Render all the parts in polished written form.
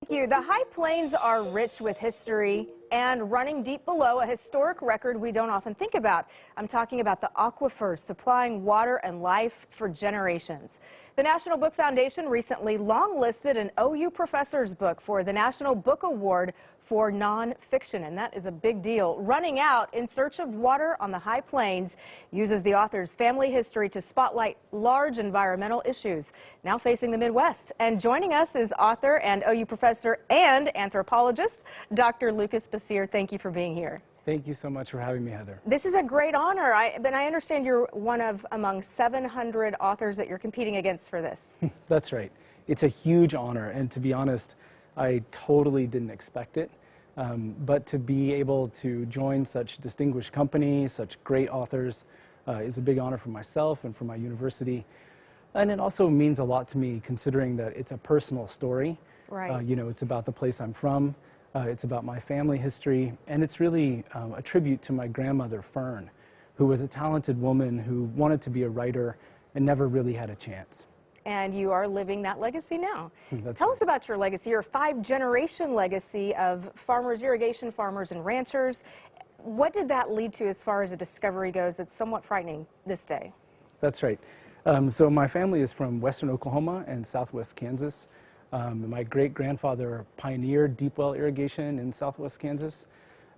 Thank you. The High Plains are rich with history and running deep below a historic record we don't often think about. I'm talking about the aquifers supplying water and life for generations. The National Book Foundation recently long-listed an OU professor's book for the National Book Award for nonfiction, and that is a big deal. Running Out in Search of Water on the High Plains uses the author's family history to spotlight large environmental issues now facing the Midwest. And joining us is author and OU professor and anthropologist, Dr. Lucas Basir. Thank you for being here. Thank you so much for having me, Heather. This is a great honor, but I understand you're one of among 700 authors that you're competing against for this. That's right. It's a huge honor, and to be honest, I totally didn't expect it. But to be able to join such distinguished company, such great authors, is a big honor for myself and for my university. And it also means a lot to me, considering that it's a personal story. Right. You know, it's about the place I'm from. It's about my family history, and it's really a tribute to my grandmother, Fern, who was a talented woman who wanted to be a writer and never really had a chance. And you are living that legacy now. That's Tell right. us about your legacy, your 5-generation legacy of farmers, irrigation farmers, and ranchers. What did that lead to as far as a discovery goes that's somewhat frightening this day? That's right. So my family is from western Oklahoma and southwest Kansas. My great-grandfather pioneered deep well irrigation in southwest Kansas.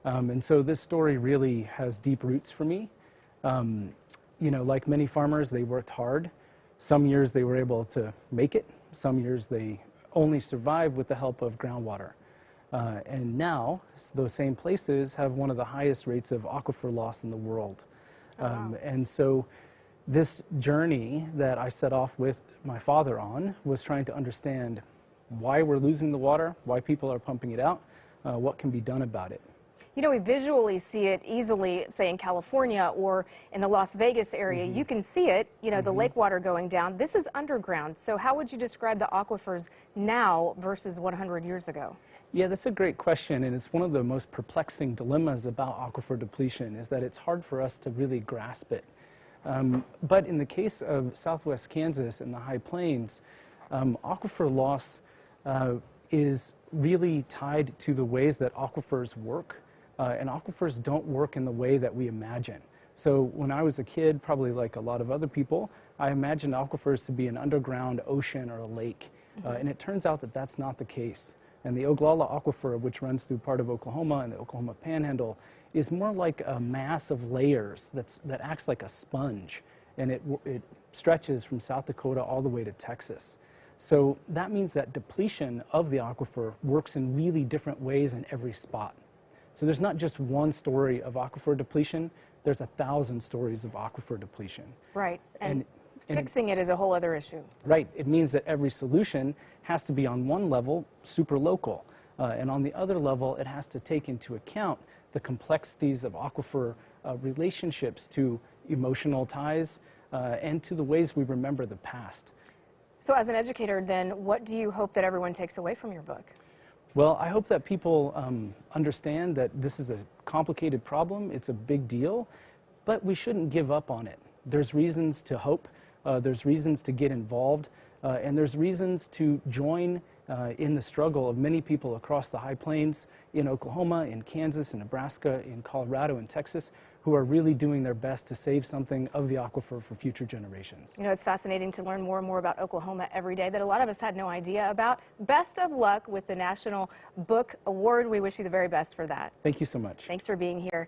And so this story really has deep roots for me. You know, like many farmers, they worked hard. Some years they were able to make it. Some years they only survived with the help of groundwater. And now those same places have one of the highest rates of aquifer loss in the world. Wow. And so this journey that I set off with my father on was trying to understand why we're losing the water, why people are pumping it out, what can be done about it. You know, we visually see it easily, say in California or in the Las Vegas area. You can see it, you know, the lake water going down. This is underground. So how would you describe the aquifers now versus 100 years ago? Yeah, that's a great question, and it's one of the most perplexing dilemmas about aquifer depletion is that it's hard for us to really grasp it. But in the case of southwest Kansas and the High Plains, aquifer loss is really tied to the ways that aquifers work. And aquifers don't work in the way that we imagine. So when I was a kid, probably like a lot of other people, I imagined aquifers to be an underground ocean or a lake. And it turns out that that's not the case. And the Oglala Aquifer, which runs through part of Oklahoma and the Oklahoma Panhandle, is more like a mass of layers that acts like a sponge. And it stretches from South Dakota all the way to Texas. So that means that depletion of the aquifer works in really different ways in every spot. So there's not just one story of aquifer depletion, there's 1,000 stories of aquifer depletion. Right, and fixing it is a whole other issue. Right, it means that every solution has to be on one level super local, and on the other level it has to take into account the complexities of aquifer relationships to emotional ties and to the ways we remember the past. So as an educator then, what do you hope that everyone takes away from your book? Well, I hope that people understand that this is a complicated problem, it's a big deal, but we shouldn't give up on it. There's reasons to hope, there's reasons to get involved, and there's reasons to join in the struggle of many people across the High Plains, in Oklahoma, in Kansas, in Nebraska, in Colorado, and Texas, who are really doing their best to save something of the aquifer for future generations. You know, it's fascinating to learn more and more about Oklahoma every day that a lot of us had no idea about. Best of luck with the National Book Award. We wish you the very best for that. Thank you so much. Thanks for being here.